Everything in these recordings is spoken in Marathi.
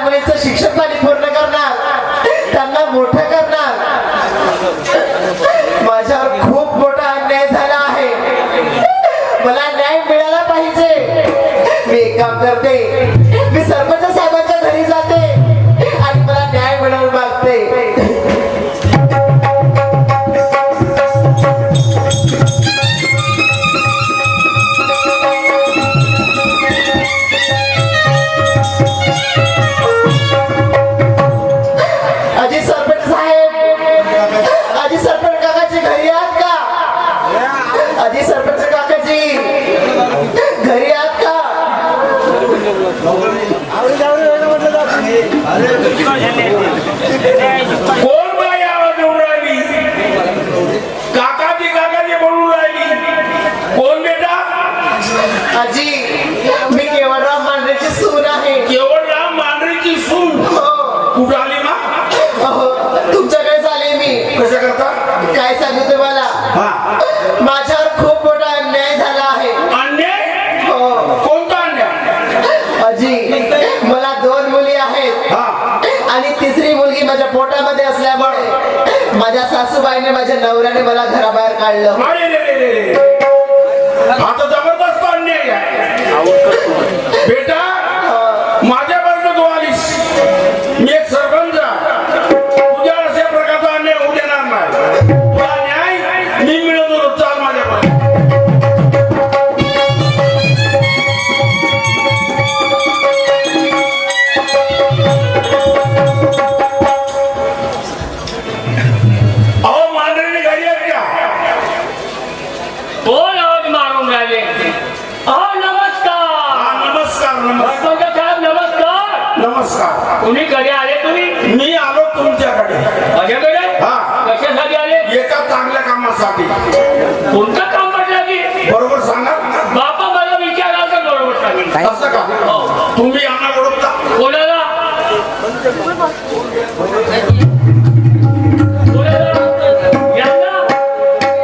मुलींचं शिक्षण पाणी पूर्ण करणार, त्यांना मोठं करणार. माझ्यावर खूप मोठा अन्याय झाला आहे. मला न्याय मिळाला पाहिजे. मी एक काम करते, मी सरपंच साहेबांच्या घरी जाते आणि मला न्याय मिळवून मागते. अजी सरपंच साहेब, अजी सरपंच काकाची घरी आहात का? अजी सरपंच काकाजी घरी आहात का? कोण बाई आवाज येऊन राहिली? काकाजी काकाजी बोलून राहिली. कोण बेटा? आजी, मी केवळराम मांढरेची सून आहे. केवळराम मांढरेची सून? कुठं आली मा? तुमच्याकडे आले मी. कशा करता? काय सांगू तुम्हाला, माझ्यावर खूप मोठा अन्याय झाला आहे. अन्याय? हो. कोणता अन्याय? अजी, मला 2 मुली आहेत आणि तिसरी मुलगी माझ्या पोटामध्ये असल्यामुळे माझ्या सासूबाईने, माझ्या नवऱ्याने मला घराबाहेर काढलं. अरे रे रे रे, आता जबरदस्त अन्याय आहे. बेटा, माझ्यापर्यंत तू आलीस, मी एक सरपंच, तुझ्या अशा प्रकारचा अन्याय होऊ देणार नाही. तुला न्याय मी मिळवतो. चाल माझ्यापर्यंत. अहो मांढरेने घरी आहेत का? कोण आवाज मारून राहिले? नमस्कार. नमस्कार. नमस्कार. सरपंच साहेब नमस्कार. नमस्कार. तुम्ही कधी आले? तुम्ही? मी आलो तुमच्याकडे. माझ्याकडे? हा. कशासाठी आले? एका चांगल्या कामासाठी. कोणतं काम म्हटलं की? बरोबर सांगा. बापा मला विचाराल तर बरोबर सांगेल. असं का? तुम्ही यांना ओळखता? कोणाला?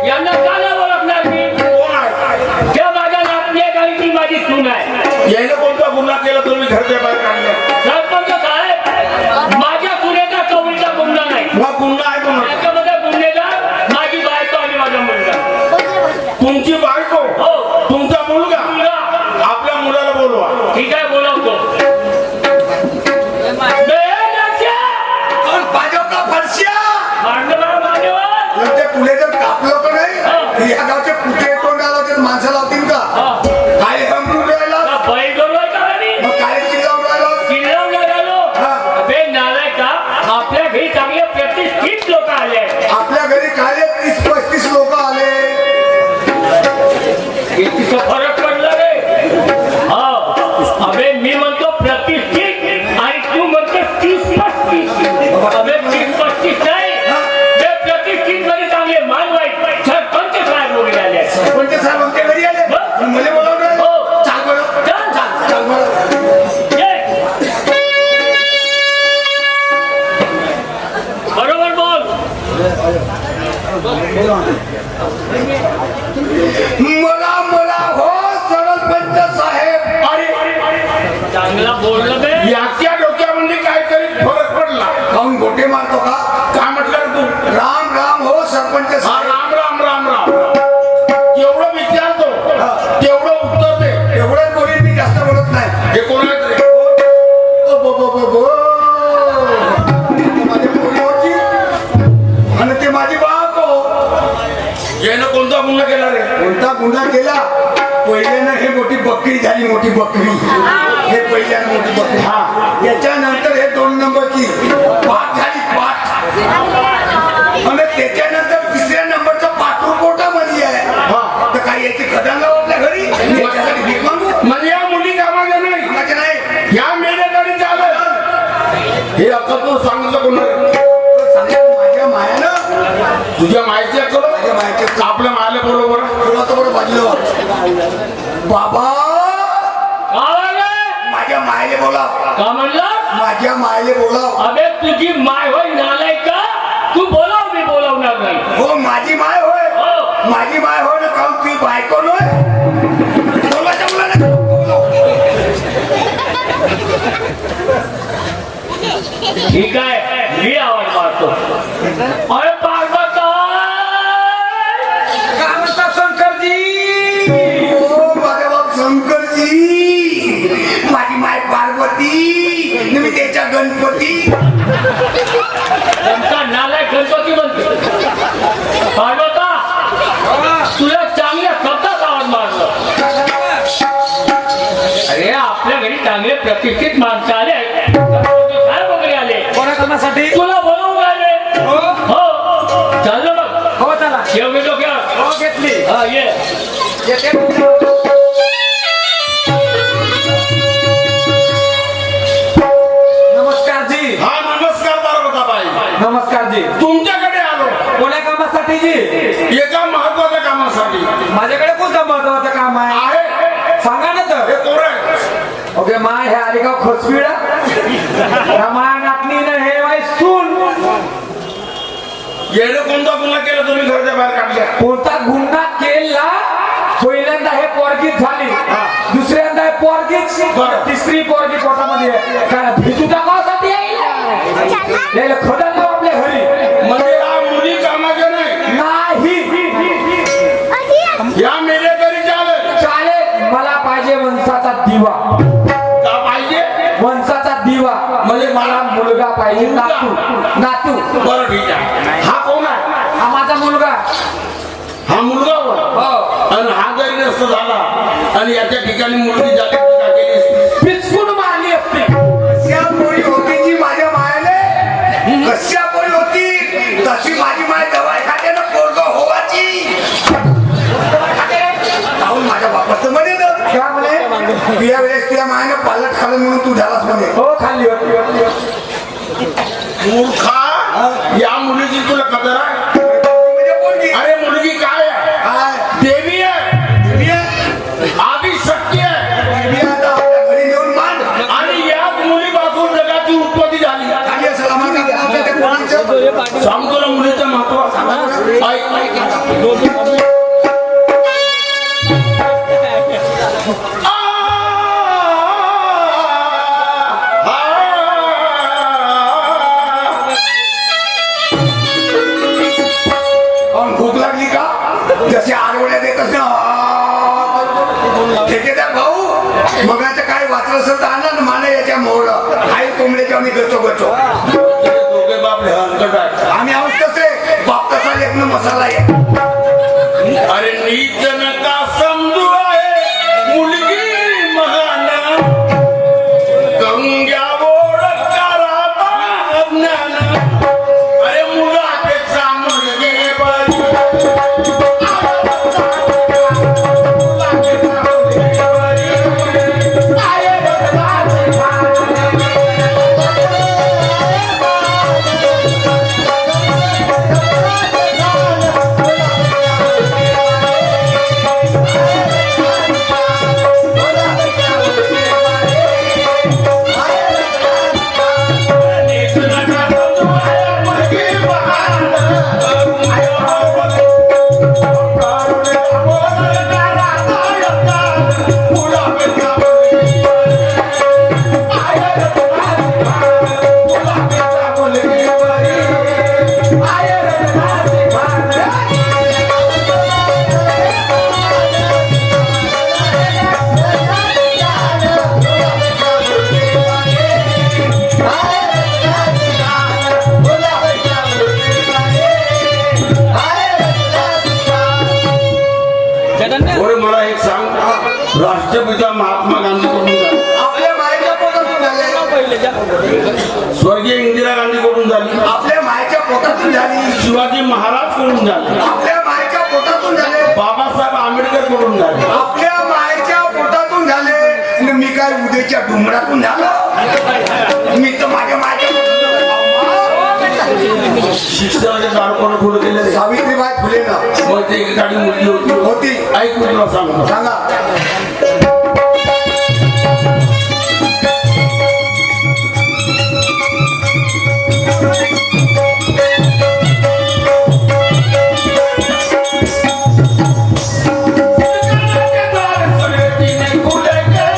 यांना का नाही ओळखणार मी? कोण आहे? त्या माझ्या नातनीत आणि ती माझी सून आहे. यायला कोणता गुन्हा केला तुम्ही घरच्या बाहेर काढले? सरपंच साहेब, माझ्या सुनेचा कवळीचा गुन्हा नाही. हा गुन्हा आहे तुम्हाला? त्याच्यामध्ये गुन्हेगार माझी बायको आणि माझा मुलगा. तुमची बायको? हो. तुमचा मुलगा? आपल्या मुलाला बोलवा. ठीक आहे, बोलवतो. पुढे जर कापलं का नाही, या गावचे कुठे तोंड आलं तर माणसं लावतील का? काय समजून राहिला? मग काय चिल्लावून राहिला? नालायका, आपल्या घरी चांगले प्रतिष्ठित लोक आले. आपल्या घरी काय 30-35 लोक आले. कितीचा फरक पडला रे? अबे मी म्हणतो प्रतिष्ठित आणि तू म्हणतो 30-35. अबे 30-35 नाही, प्रतिष्ठित मध्ये चांगले मान वाईट सरपंच साहेब वगैरे आले. सरपंच साहेब आमच्या घरी आले. मला बोलावलं. हो. चाल बरं. चाल बरं. बरोबर बोल. मला हो सरपंच साहेब. अरे चांगला बोललं बे. याच्या डोक्यामध्ये काहीतरी फरक पडला. खाऊन गोटे मारतो का? काय म्हटलं रे तू? राम राम हो सरपंच हा, साहेब. राम राम राम राम. जेवढं विचारतो तेवढं उत्तर दे. एवढं बोलीन, मी जास्त बोलत नाही. हे कोण आहेत रे? माझी मुलगी होती आणि ते माझी बाप. यानं कोणता गुन्हा केला रे? कोणता गुन्हा केला? पहिल्यानं हे मोठी बकरी झाली. मोठी बकरी हे पहिल्यानं मोठी बकरी. हा, याच्यानंतर हे 2 नंबरची पाठ झाली. पाठ. आणि त्याच्यानंतर 3ऱ्या नंबरचा पाठरू पोटामध्ये आहे. तर काय याची खदांगा आपल्या घरी? याच्यासाठी भीक मागू? म्हणजे या मुली कामाच्या नाही, कोणाच्या नाही. या मेल्याकडे चालत. हे अक्कल तू सांगितलं कोणा? माझ्या मायानं. तुझ्या माहिती अक्कल? माझ्या मायाचे आपल्या मायला बोलव बरं. बरोबर बाजूला. बाबा, माझ्या मायले बोला. का म्हणलं? माझ्या मायले बोलाव. अबे तुझी माय होय नालायका, तू बोलाव, मी बोलावणार नाही. हो, माझी माय होय. हो. माझी माय होय ना, काऊन ती बायको नोय. बोलायच्या मुलाने ठीक आहे, मी आवाज मारतो. अरे पार्वता, काय म्हणता शंकरजी? ओ माझा बाप शंकरजी, माझी माय पार्वती, मी त्याच्या गणपती. त्यांचा नालायक गणपती म्हणतो. पार्वता, तुला चांगल्या शब्दात आवाज मारलं. अरे आपल्या घरी चांगले प्रतिष्ठित माणसं आले, साहेब वगैरे आले. कोणा कामासाठी? तुला बोलवून आले. हो चाललं मग. हो चला. येऊ मी डोक्यावर. हो घेतली. हा ये. येते. नमस्कार जी. हा नमस्कार पार्वताबाई. नमस्कार जी. तुमच्याकडे आलो कोण्या कामासाठी जी? एका महत्वाच्या कामासाठी. माझ्याकडे कोणतं महत्वाचं काम आहे? आहे सांगा ना तर. हे कोण आहे? ओके माय हे आली का खोसपिडा रामायण नातनी हे वाई सून. येणं कोणता गुन्हा केला तुम्ही घराच्या बाहेर काढल्या? कोणता गुन्हा केला? पहिल्यांदा हे पोरगीच झाली, दुसऱ्यांदा हे पोरगीच, बरं. तिसरी पोरगी पोटामध्ये आहे. काय भिजू टाकावासाठी यायला खदान लाव आपल्या घरी म्हणजे या मुली कामाच्या नाही, नाही. या मेरे घरी चालेल. चालेल, मला पाहिजे वंशाचा दिवा. का पाहिजे? वंशाचा दिवा म्हणजे मला मुलगा पाहिजे. नातू. नातू. बरं ठीक आहे. हा कोण आहे? हा माझा मुलगा. हा मुलगा होय. हो. आणि हा जरी नसत झाला आणि याच्या ठिकाणी मुलगी झाली तर का केली असती? पिचकून मारली असती. कशा पोळी होती जी माझ्या मायाने? कशा पोळी होती तशी माझी माय दवाखान्यानं पोरग होवाची. जाऊन माझ्या बापाचं म्हणे ना, काय म्हणे? या वेळेस तुझ्या मायाने पालट खाल्लं म्हणून तू झालास म्हणे. हो खाल्ली होती. मूर्खा, या मुलीची तुला कदर आहे? म्हणजे पोरगी. अरे मुलगी काय आहे? काय? देवी आहे, देवी आहे? आदि शक्ती आहे. देवी आता आपल्या घरी नेऊन मान. आणि याच मुलीपासून जगाची उत्पत्ती झाली. आणि असं आम्हाला काय करायचं त्या पोरीचं? सांगतो ना मुलीचं महत्व. ऐक. पण भूक लागली का? जसे आरवड्या देतच ना ठेकेदार भाऊ, मगाचं काय वाचलं असेल तर आणा ना माना याच्या मोहर. आई कोंबड्याच्या आम्ही गचो गचो. दोघे बाप हे हलकट आहे. आम्ही आहोत तसे बाप तसा लेखन मसाला आहे. अरे नीच नका समजू आहे मुलगी महान, करून घ्या ओळख कराता अज्ञान. अरे मुलापेक्षा मुलगी बरी. नीच नका समजू आहे मुलगी महान, करून घ्या ओळख कराता अज्ञान. मुलापेक्षा मुलगी बरं. मला एक सांग, राष्ट्रपिता महात्मा गांधी कडून झाली, आपल्या मायच्या पोटातून झाले. स्वर्गीय इंदिरा गांधी कडून झाली, आपल्या मायच्या पोटातून झाली. शिवाजी महाराज कडून झाली, आपल्या मायच्या पोटातून झाले. बाबासाहेब आंबेडकर कडून झाली. आपल्या मायच्या पोटातून झाले. आणि मी काय उद्याच्या डोंगरातून झालो? मी तर माझ्या मायच्या पोटातून झालो. शिक्षणाचे दार कोण खुलं केले? सावित्रीबाई फुले ना मग ते एकाडी मुलगी होती. होती. ऐक मी तुला सांगतो. सांगा. तिने खुले केले.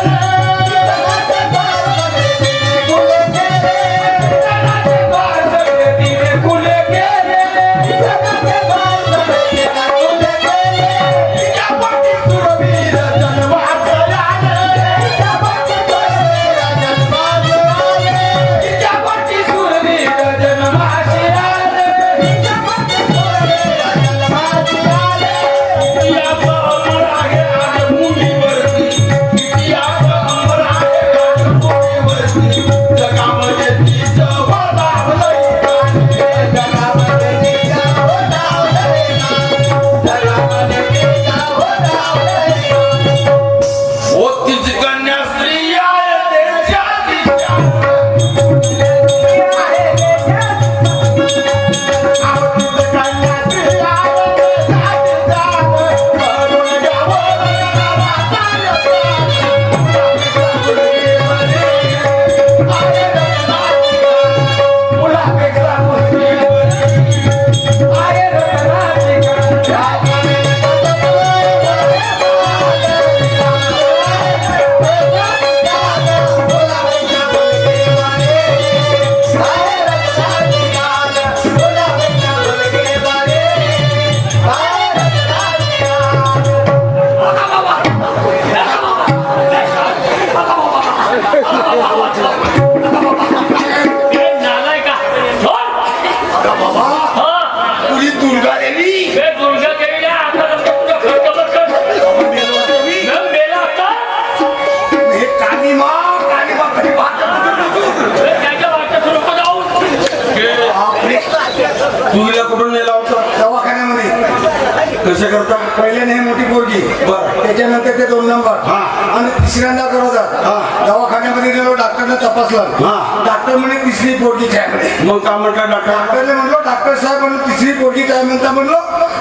कसे करता पहिले नाही मोठी पोरगी बरं. त्याच्यानंतर ते 2 नंबर हा. आणि तिसऱ्यांदा करवतात हा. दवाखान्यामध्ये गेलो डॉक्टरने तपासलं हा. डॉक्टर म्हणे तिसरी पोरगीची आहे म्हणे मग काय म्हटलं डॉक्टर डॉक्टरने म्हणलो डॉक्टर साहेब म्हणलो तिसरी पोरगीची आहे म्हणता म्हणलो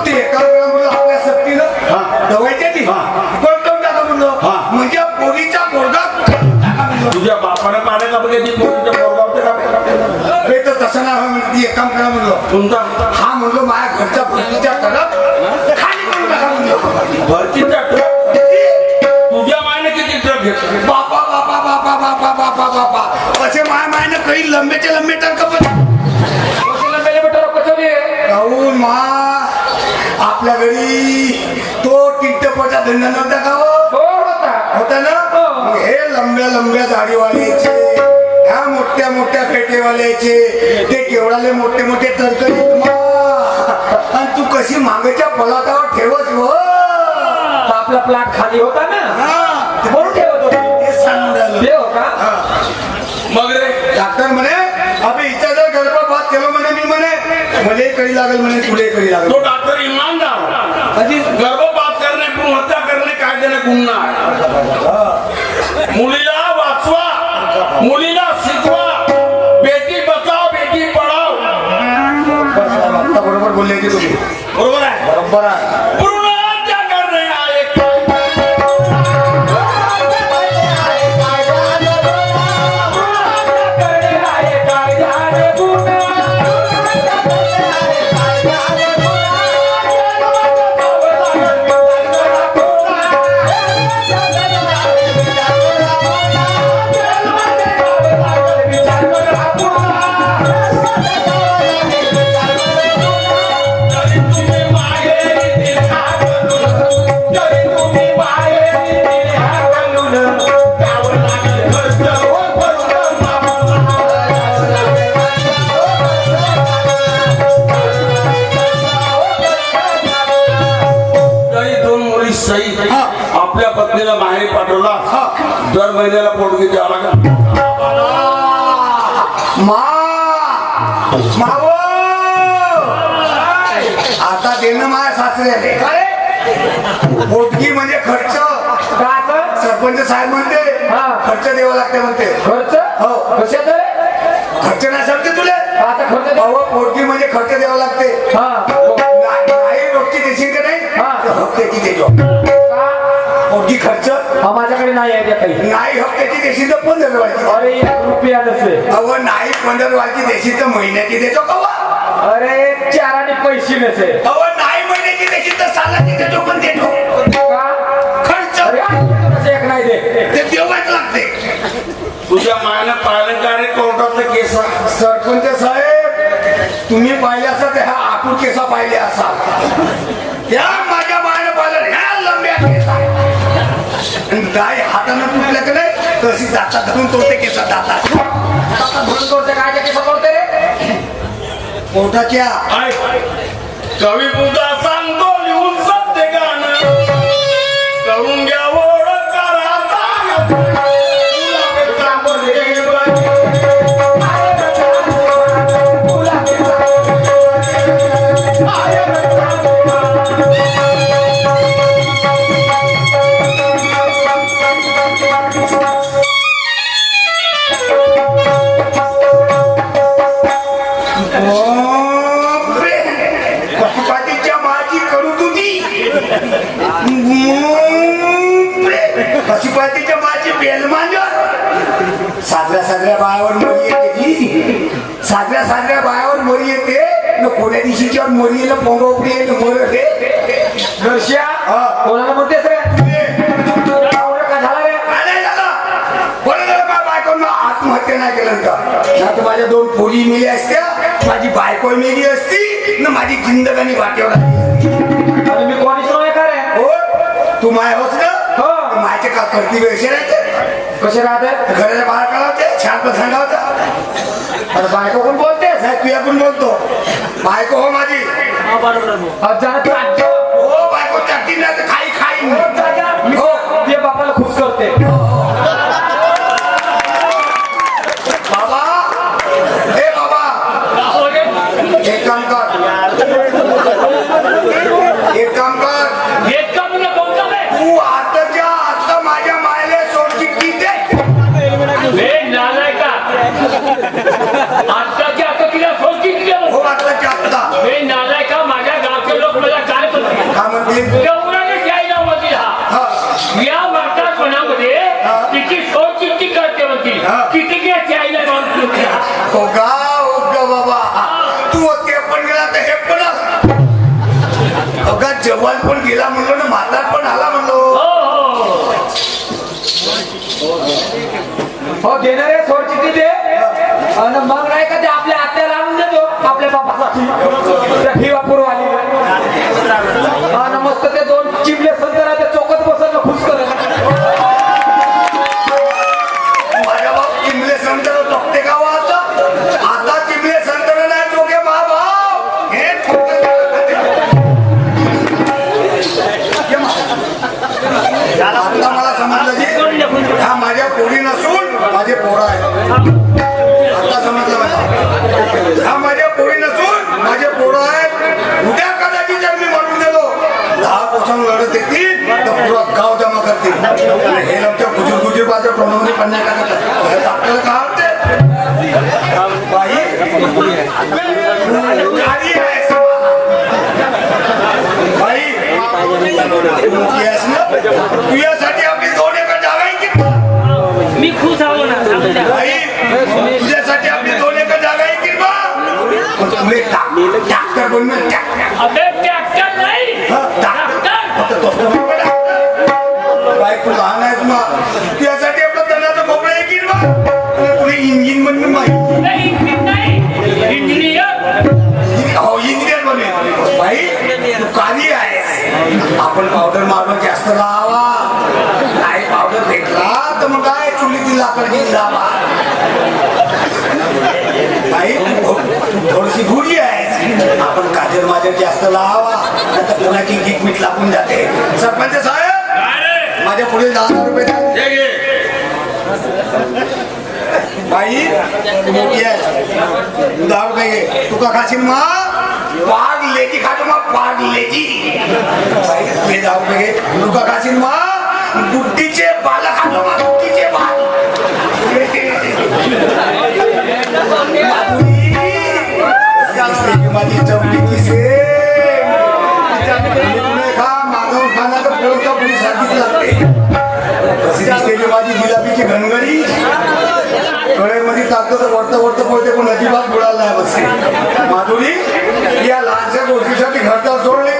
ते एका वेळा म्हणलो आपल्या सक्तीनं हा. दवायची ती हा. कोण टाका म्हणलो हा. म्हणजे पोरीचा पोरगा टाका म्हणलो तुझ्या बापाने पाडे का बघे ती पोरीच्या पोरगावते का हे तर तसं नाही हो म्हणलं ती एक काम करा म्हणलो तुमचा हा म्हणलो माझ्या घरच्या पोरीच्या कडक खाली करून टाका म्हणलो भरतीचा ट्रक तुझ्या मायने किती ट्रक घेतला बापा बापा बापा बापा बापा बापा असे माय मायने काही लंबेचे लंबे टर्क पण काहून मा आपल्या घरी तो टिकटपचा धंदा नव्हता का हो? होता ना मग हे लंब्या लंब्या दाढीवाल्याचे ह्या मोठ्या मोठ्या फेटेवाल्याचे ते केवढाले मोठे मोठे तरकरीत मा आणि तू कशी मागच्या पलाटावर ठेवत हो आपला प्लॉट खाली होता ना हा, म्हणून ठेवत होती ते सांगून राहिलो. ते हो का हा. मग रे डॉक्टर म्हणे अबे हिचा जर गर्भपात केलं म्हणे मी म्हणे मले कधी लागेल म्हणे तुले कधी लागेल तो डॉक्टर ईमानदार अजी गर्भपात करणे भ्रूण हत्या करणे कायद्याने गुन्हा आहे. मुलीला वाचवा मुलीला शिकवा बेटी बचाव बेटी पढाव आता बरोबर बोलले की तुम्ही बरोबर आहे बरोबर आहे भ्रूण हत्या करणे हा एक जरी तुम्ही मागेली दिला घालून, जरी तुम्ही मागेली दिला घालून, द्यावं लागेल खर्च हो बरोबर जरी 2 मुली सही आपल्या पत्नीला माहेरी पाठवला दर महिन्याला पोटगी द्यावा लागेल मा मावो आता देणं माझ्या सासरे पोटगी म्हणजे खर्च सरपंच साहेब म्हणते हा. खर्च द्यावा लागते म्हणते खर्च हो. कशाच खर्च नाही सांगते तुले आता खर्च द्या. अहो पोटगी म्हणजे खर्च द्यावा लागते हा नाही रोजची देशील का नाही हा. तर हप्त्याची देतो का? पोटगी खर्च हा, माझ्याकडे नाही आहे त्या काही नाही हप्त्याची देशील तर 15 वाढची अरे 1 रुपया नसे अहो नाही 15 वाढची देशील तर महिन्याची देतो का वा? अरे 4 आणि पैसे नसे अहो नाही महिन्याची देशील तर सालाची देतो पण देतो का खर्च अरे नसे एक नाही दे ते देवाच लागते तुझ्या मायानं पाहिलं का रे कोर्टातलं केस आहे? सरपंच साहेब तुम्ही पाहिले असा ह्या आकूड केसा पाहिले असाल या माझ्या मायनं पाहिलं ह्या लंब्या केसा आणि गाय हातानं तुटल्या का नाही तशी दाता धरून तोडते केसा दातात धरून तोडते काय केस तोडते रे पोटाच्या ऐक, कवी बुधा सांगतो लिहून सत्य गाणं करून घ्या ओळख करा पशुपातीच्या माझी करू तुझी पशुपातीच्या माझी बेलमांजर साजऱ्या बायावर मरी येते साजऱ्या बायावर मरी येते न कोण्या दिवशीच्या मरी येईल पोंगोपडी येईल मोर रे घरश्या हा. कोणाला म्हणतेस रे का झाला रे काय नाही झालं बरं झालं माझ्या बायकोनं आत्महत्या नाही केलं का ना तर माझ्या 2 पोरी मेली असत्या माझी बायको मेली असती न माझी जिंदगानी वाटेवर आली. आणि मी कोणीच नाही का रे हो तू माय होस ना हो. तर माझे का करती वेळशे राहते कसे राहते घराच्या बाहेर काढावते छान पण सांगावता अरे बायको कोण बोलतेस साहेब तू याकून बोलतो बायको हो माझी जाणं तू आज्य हो बायको चाटी नाही तर खाई खाईन हो ते बापाला खुश करते बाबा हे बाबा एक काम कर एक काम कर जवान पण गेला म्हणलो ना म्हातार पण आला म्हणलो. हो देणारे सोड चिठ्ठी दे आणि मग नाही का ते आपल्या आत्याला आणून देतो आपल्या बापासाठी त्या फिवापूर आली आणि मस्त ते दोन चिमले संतर त्या चौकात बसत खुश करत. माझ्या बाप चिमले संतर टोकते गावात आता चिमले संतर नाही टोके भाऊ हे आता मला समजलं जी ह्या माझ्या पोरी नसून माझे पोरं आहेत. आता समजलं मला ह्या माझ्या पोरी नसून माझे पोरं आहेत. उद्या कदाचित जर मी म्हणून गेलो 10 कोसांग लढत येतील तर पुरा गाव जमा करतील. हे आमच्या गुजर बाजार प्रमाणे पन्नास टाकत आपल्याला काय होते बाई गाडी आहे बाई तू यासाठी आपली 2 एकर जागा आहे की मी खुश आहो ना बाई तुझ्यासाठी आपली 2 एकर जागा आहे की तुले ट्रॅक्टर बनवून अबे ट्रॅक्टर नाही बाई तू लहान आहेस मग तुझ्यासाठी आपलं तणाचं खोबरं आहे की तुला इंजिन बनवून माहिती नाही इंजिनियर हो इंजिनियर बने बाई तू काली आहेस. आपण पावडर मारून जास्त लावा नाही पावडर भेटला तर मग काय चुलीतील लाकड घेऊन लावा. बाई तू थोडीशी भुरी आहेस आपण काजल माजल जास्त लावा नंतर कोणाची गीत मीठ लागून जाते. सरपंच साहेब माझ्या पुढे 10,000 रुपये द्या. बाई तू मोठी आहेस 10 रुपये घे. तू का खाशील मा पाग लेची खातो मग पाग लेची. बाई तू 10 रुपये घे. तू का खाशील मा गुड्डीचे बाल खातो मग गुड्डीचे बाल. माझी चवलीची से खा मागवून खाना तर पोळका पुरी सारखीच लागते. कशी दिसते माझी जिलाबीची घनगडी कळेमध्ये टाकतो तर वरतं वरतं पळते पण अजिबात बुडाला नाही बसते. माधुरी या लहानशा गोष्टीसाठी घरदार सोडले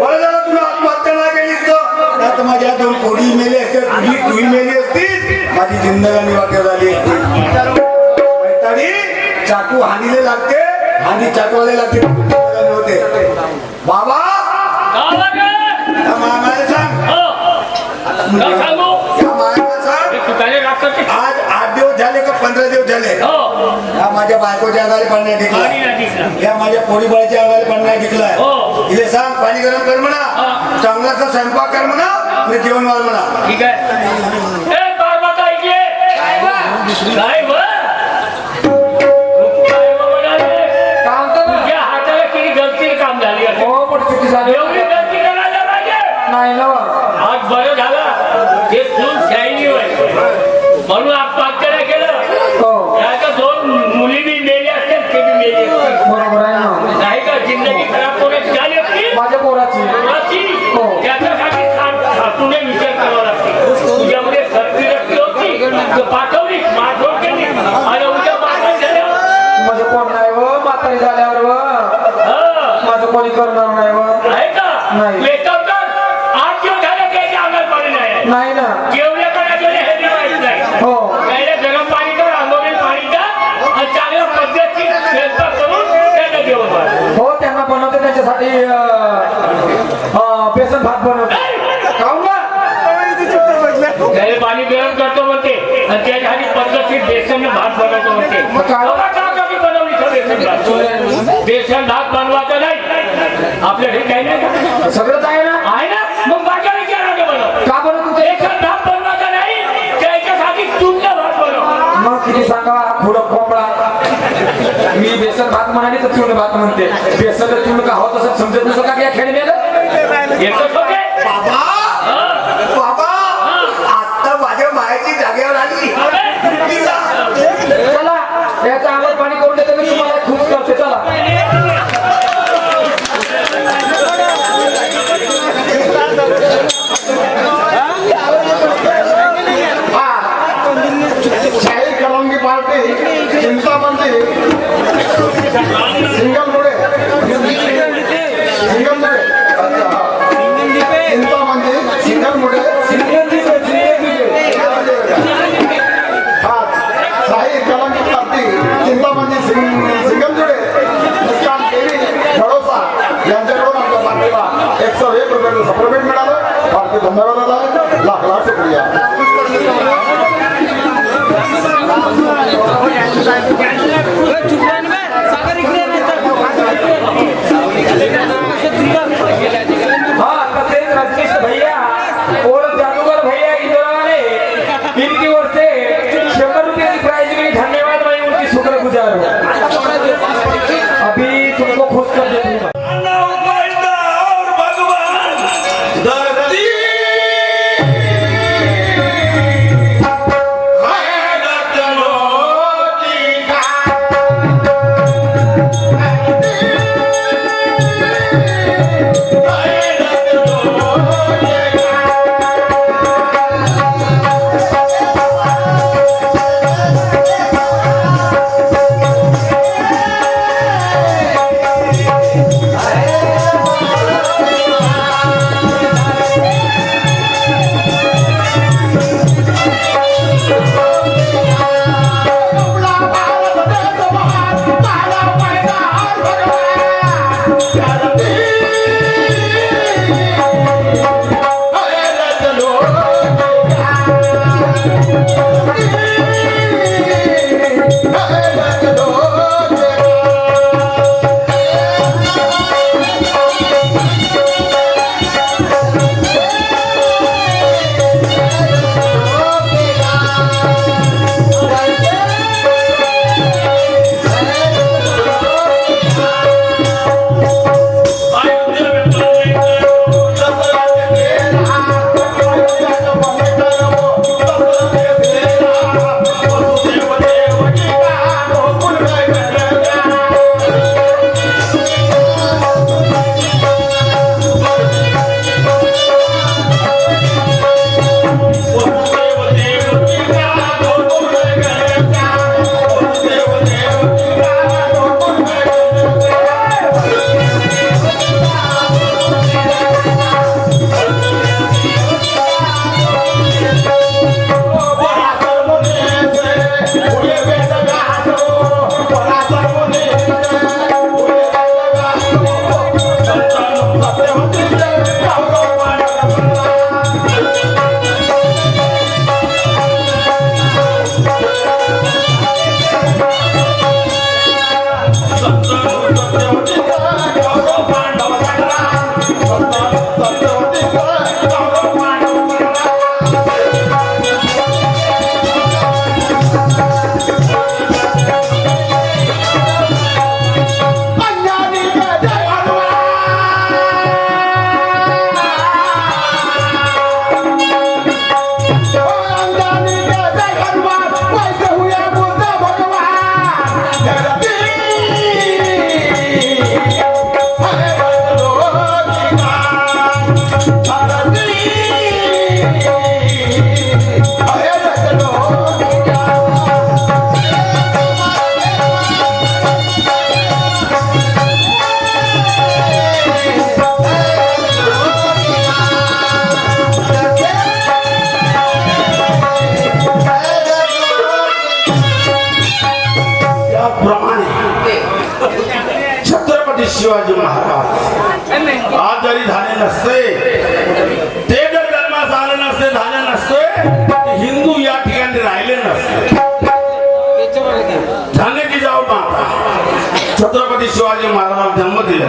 बरं झालं तुला आत्महत्या नाही केलीस तर माझ्या 2 पोरी मेली असते तुही मेली असतीस माझी जिंदगानी वाक्य झाली असती. चाकू हानीले लागते आणि चाकूवाले लागते होते. बाबा मामाला सांग या मायाला सांग आज 8 दिवस झाले का 15 दिवस झाले या माझ्या बायकोच्या अंगाला पाणी नाही टिकला या माझ्या पोरी बळाच्या अंगाला पाणी नाही टिकलाय. तिथे सांग पाणी गरम कर म्हणा चांगलाचा स्वयंपाक कर म्हणा आणि जेवण वाढ म्हणा. ठीक आहे तुझ्या हाताला किती गलती काम झाली हो पण चुकी झाली एवढी गलती करायला पाहिजे नाही ना आज बरं झालं ते फुल शाईनी होय म्हणून आत्महत्या नाही केलं. हो याच्या 2 मुली बी मेली असतील ते बी मेली असतील. बरोबर आहे ना नाही का जिंदगी खराब कोणाची झाली असती माझ्या पोराची कोणाची त्याच्यासाठी सासूने विचार करावा लागते. तुझ्यामध्ये सर्दी रक्ती होती पाठवली माठवण केली आणि उद्या पाठवण झाल्यावर माझं कोण नाही व म्हातारी झाल्यावर व माझं कोणी करणार नाही व आहे का नाही. वेकअप कर 8 दिवस झाले त्याच्या अंगात पाणी नाही ना जेवले का नाही जेवले हे बी माहित नाही. हो पहिले गरम पाणी कर आंघोळी पाणी कर आणि चांगल्या पद्धतीने स्वयंपाक करून त्यांना जेवण वाढ. हो त्यांना बनवते त्याच्यासाठी बेसन भात बनवते खाऊ ना त्याला पाणी गरम करतो म्हणते आणि त्याच्यासाठी पद्धतीने बेसन भात बनवतो म्हणते. मग काय? बाबा का कधी बनवली तर बेसन भात बेसन भात बनवायचं नाही आपल्या हे काही नाही का? सगळंच आहे ना आहे ना मग माझ्या विचाराने बनव का बनवतो ते बेसन भात बनवायचा नाही त्याच्यासाठी चुनला भात बनव. मग किती सांगा थोडं कोंबडा मी बेसन भात म्हणाली तर चूर्ण भात म्हणते बेसन तर चूर्ण का होत असं समजत नसं का या खेळ मेलं एकच होते बाबा बाबा आता माझ्या मायाची जागेवर आली. चला त्याचं अंगात पाणी करून देतो मी तुम्हाला खुश करते. चला शाही कलंगी पार्टी चिंतामणी सिंगल मुळे अच्छा हा तसेच रजनीश भैया और जादूगर भैया इंदौराने इनकी ओर से 100 रुपये की प्राइज में धन्यवाद भाई उनकी शुक्रगुजार हूँ अभी तुमको खुश कर देती हूँ और भगवान धरती खैरत मोती का खैरत मोती शिवाजी महाराज आज जरी झाले नसते ते जर जन्मास आले नसते झाले नसते हिंदू या ठिकाणी राहिले नसते झाले जाऊ माता छत्रपती शिवाजी महाराजांना जन्म दिला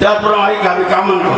त्याचप्रमाणे आम्ही का म्हणतो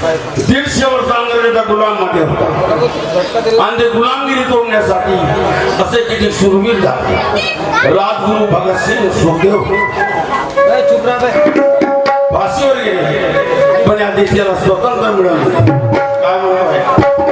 150 वर्ष अंग्रेजाचा गुलाममध्ये होता आणि ते गुलामगिरी तोडण्यासाठी असे किती शूरवीर झाले. राजगुरू भगतसिंग सुखदेव फाशीवर गेले पण या देशाला स्वतंत्र मिळालं नाही. काय म्हणतो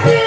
Yeah.